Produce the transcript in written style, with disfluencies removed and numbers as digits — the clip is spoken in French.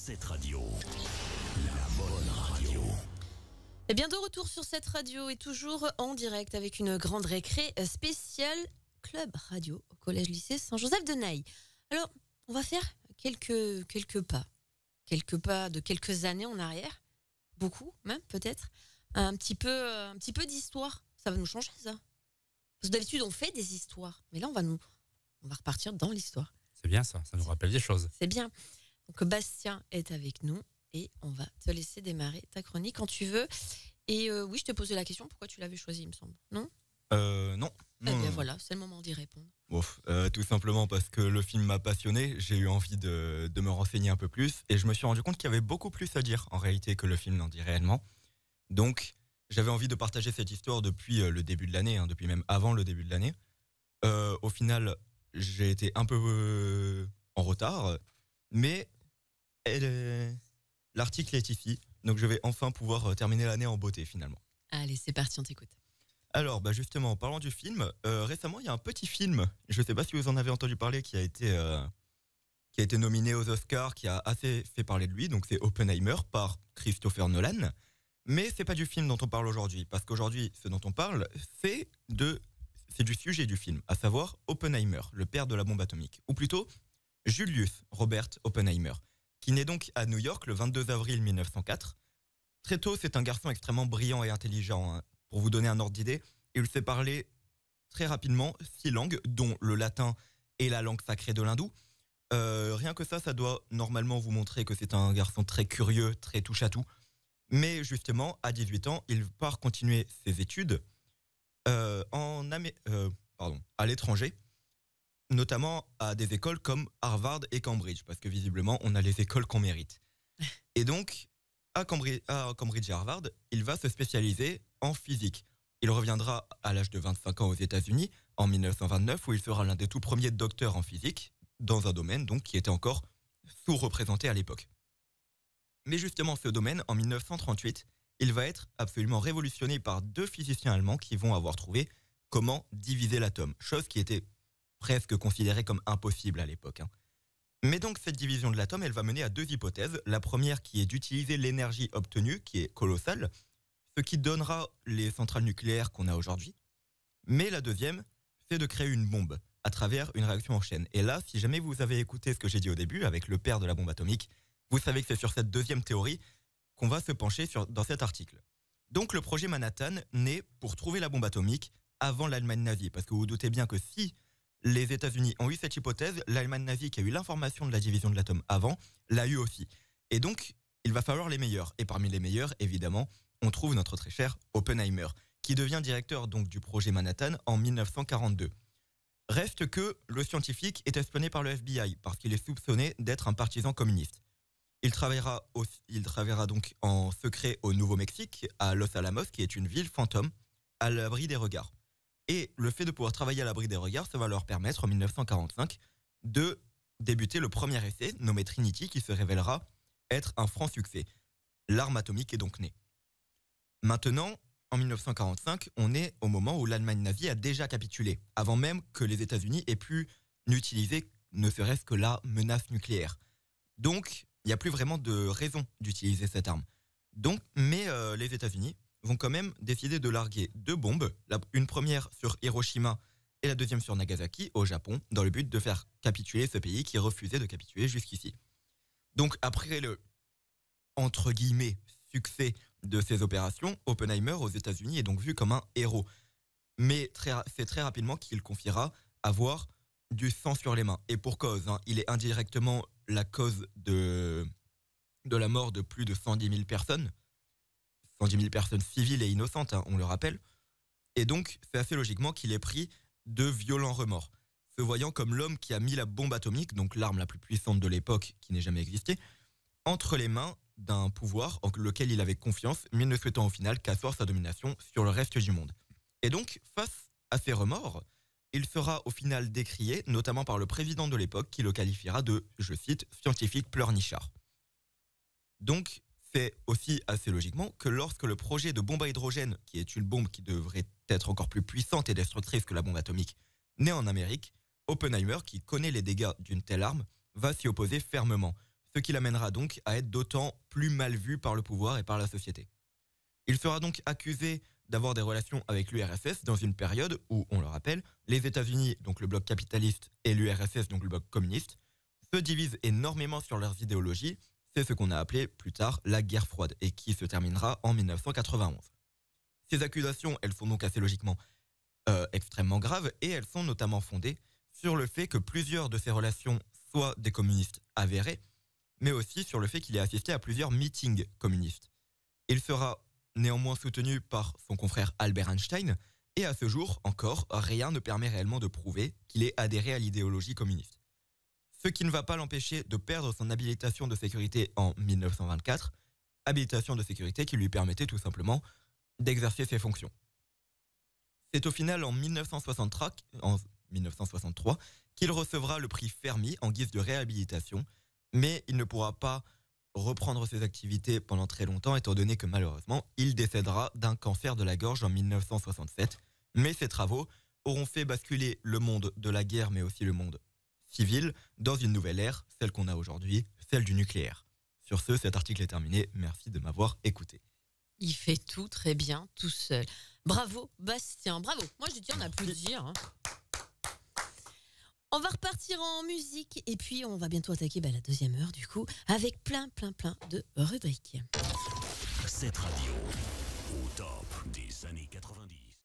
cette radio, la bonne radio. Et bien de retour sur cette radio et toujours en direct avec une grande récré spéciale Club Radio au collège-lycée Saint-Joseph-de-Naï. Alors, on va faire quelques pas de quelques années en arrière, beaucoup même peut-être, un petit peu d'histoire. Ça va nous changer ça. Parce que d'habitude on fait des histoires, mais là on va repartir dans l'histoire. C'est bien ça nous rappelle des choses. C'est bien. Donc Bastien est avec nous et on va te laisser démarrer ta chronique quand tu veux. Et oui, je t'ai posé la question, pourquoi tu l'avais choisi, il me semble, non ? Non. Eh bien voilà, c'est le moment d'y répondre. Tout simplement parce que le film m'a passionné, j'ai eu envie de me renseigner un peu plus et je me suis rendu compte qu'il y avait beaucoup plus à dire en réalité que le film n'en dit réellement. Donc j'avais envie de partager cette histoire depuis le début de l'année, depuis même avant le début de l'année. Au final, j'ai été un peu en retard, mais l'article est ici, donc je vais enfin pouvoir terminer l'année en beauté finalement. Allez, c'est parti, on t'écoute. Alors, justement, en parlant du film, récemment, il y a un petit film, je ne sais pas si vous en avez entendu parler, qui a été nominé aux Oscars, qui a assez fait parler de lui, donc c'est Oppenheimer par Christopher Nolan. Mais c'est pas du film dont on parle aujourd'hui, parce qu'aujourd'hui, ce dont on parle, c'est du sujet du film, à savoir Oppenheimer, le père de la bombe atomique, ou plutôt Julius Robert Oppenheimer, qui naît donc à New York le 22 avril 1904. Très tôt, c'est un garçon extrêmement brillant et intelligent. Pour vous donner un ordre d'idée, il sait parler très rapidement 6 langues, dont le latin et la langue sacrée de l'hindou. Rien que ça doit normalement vous montrer que c'est un garçon très curieux, très touche-à-tout. Mais justement, à 18 ans, il part continuer ses études à l'étranger, notamment à des écoles comme Harvard et Cambridge, parce que visiblement, on a les écoles qu'on mérite. Et donc, à Cambridge et Harvard, il va se spécialiser en physique. Il reviendra à l'âge de 25 ans aux États-Unis en 1929, où il sera l'un des tout premiers docteurs en physique, dans un domaine donc qui était encore sous-représenté à l'époque. Mais justement, ce domaine, en 1938, il va être absolument révolutionné par 2 physiciens allemands qui vont avoir trouvé comment diviser l'atome, chose qui était presque considérée comme impossible à l'époque. Mais donc cette division de l'atome, elle va mener à 2 hypothèses. La première qui est d'utiliser l'énergie obtenue, qui est colossale, ce qui donnera les centrales nucléaires qu'on a aujourd'hui. Mais la deuxième, c'est de créer une bombe à travers une réaction en chaîne. Et là, si jamais vous avez écouté ce que j'ai dit au début avec le père de la bombe atomique, vous savez que c'est sur cette deuxième théorie qu'on va se pencher dans cet article. Donc le projet Manhattan naît pour trouver la bombe atomique avant l'Allemagne nazie. Parce que vous vous doutez bien que si les États-Unis ont eu cette hypothèse, l'Allemagne nazie qui a eu l'information de la division de l'atome avant, l'a eu aussi. Et donc, il va falloir les meilleurs. Et parmi les meilleurs, évidemment, on trouve notre très cher Oppenheimer, qui devient directeur donc du projet Manhattan en 1942. Reste que le scientifique est espionné par le FBI parce qu'il est soupçonné d'être un partisan communiste. Il travaillera donc en secret au Nouveau-Mexique, à Los Alamos, qui est une ville fantôme, à l'abri des regards. Et le fait de pouvoir travailler à l'abri des regards, ça va leur permettre en 1945 de débuter le premier essai, nommé Trinity, qui se révélera être un franc succès. L'arme atomique est donc née. Maintenant, en 1945, on est au moment où l'Allemagne nazie a déjà capitulé, avant même que les États-Unis aient pu n'utiliser ne serait-ce que la menace nucléaire. Donc, il n'y a plus vraiment de raison d'utiliser cette arme. Mais les États-Unis vont quand même décider de larguer 2 bombes, une première sur Hiroshima et la deuxième sur Nagasaki, au Japon, dans le but de faire capituler ce pays qui refusait de capituler jusqu'ici. Donc après le, entre guillemets, succès de ces opérations, Oppenheimer aux États-Unis est donc vu comme un héros. Mais c'est très rapidement qu'il confiera avoir du sang sur les mains. Et pour cause, il est indirectement la cause de la mort de plus de 110 000 personnes. 110 000 personnes civiles et innocentes, on le rappelle. Et donc, c'est assez logiquement qu'il ait pris de violents remords. Se voyant comme l'homme qui a mis la bombe atomique, donc l'arme la plus puissante de l'époque qui n'ait jamais existé, entre les mains d'un pouvoir en lequel il avait confiance, mais ne souhaitant au final qu'asseoir sa domination sur le reste du monde. Et donc, face à ces remords, il sera au final décrié, notamment par le président de l'époque, qui le qualifiera de, je cite, scientifique pleurnichard. Donc, c'est aussi assez logiquement que lorsque le projet de bombe à hydrogène, qui est une bombe qui devrait être encore plus puissante et destructrice que la bombe atomique, naît en Amérique, Oppenheimer, qui connaît les dégâts d'une telle arme, va s'y opposer fermement. ce qui l'amènera donc à être d'autant plus mal vu par le pouvoir et par la société. Il sera donc accusé d'avoir des relations avec l'URSS dans une période où, on le rappelle, les États-Unis, donc le bloc capitaliste, et l'URSS, donc le bloc communiste, se divisent énormément sur leurs idéologies. C'est ce qu'on a appelé plus tard la guerre froide et qui se terminera en 1991. Ces accusations, elles sont donc assez logiquement extrêmement graves et elles sont notamment fondées sur le fait que plusieurs de ces relations soient des communistes avérés, mais aussi sur le fait qu'il ait assisté à plusieurs meetings communistes. Il sera néanmoins soutenu par son confrère Albert Einstein, et à ce jour, encore, rien ne permet réellement de prouver qu'il ait adhéré à l'idéologie communiste. Ce qui ne va pas l'empêcher de perdre son habilitation de sécurité en 1924, habilitation de sécurité qui lui permettait tout simplement d'exercer ses fonctions. C'est au final en 1963 qu'il recevra le prix Fermi en guise de réhabilitation, mais il ne pourra pas reprendre ses activités pendant très longtemps, étant donné que malheureusement, il décédera d'un cancer de la gorge en 1967. Mais ses travaux auront fait basculer le monde de la guerre, mais aussi le monde civil, dans une nouvelle ère, celle qu'on a aujourd'hui, celle du nucléaire. Sur ce, cet article est terminé. Merci de m'avoir écouté. Il fait tout très bien, tout seul. Bravo, Bastien, bravo. Moi, je dis, on n'a plus de dire. Hein. On va repartir en musique et puis on va bientôt attaquer la deuxième heure du coup avec plein de rubriques. Cette radio au top des années 80.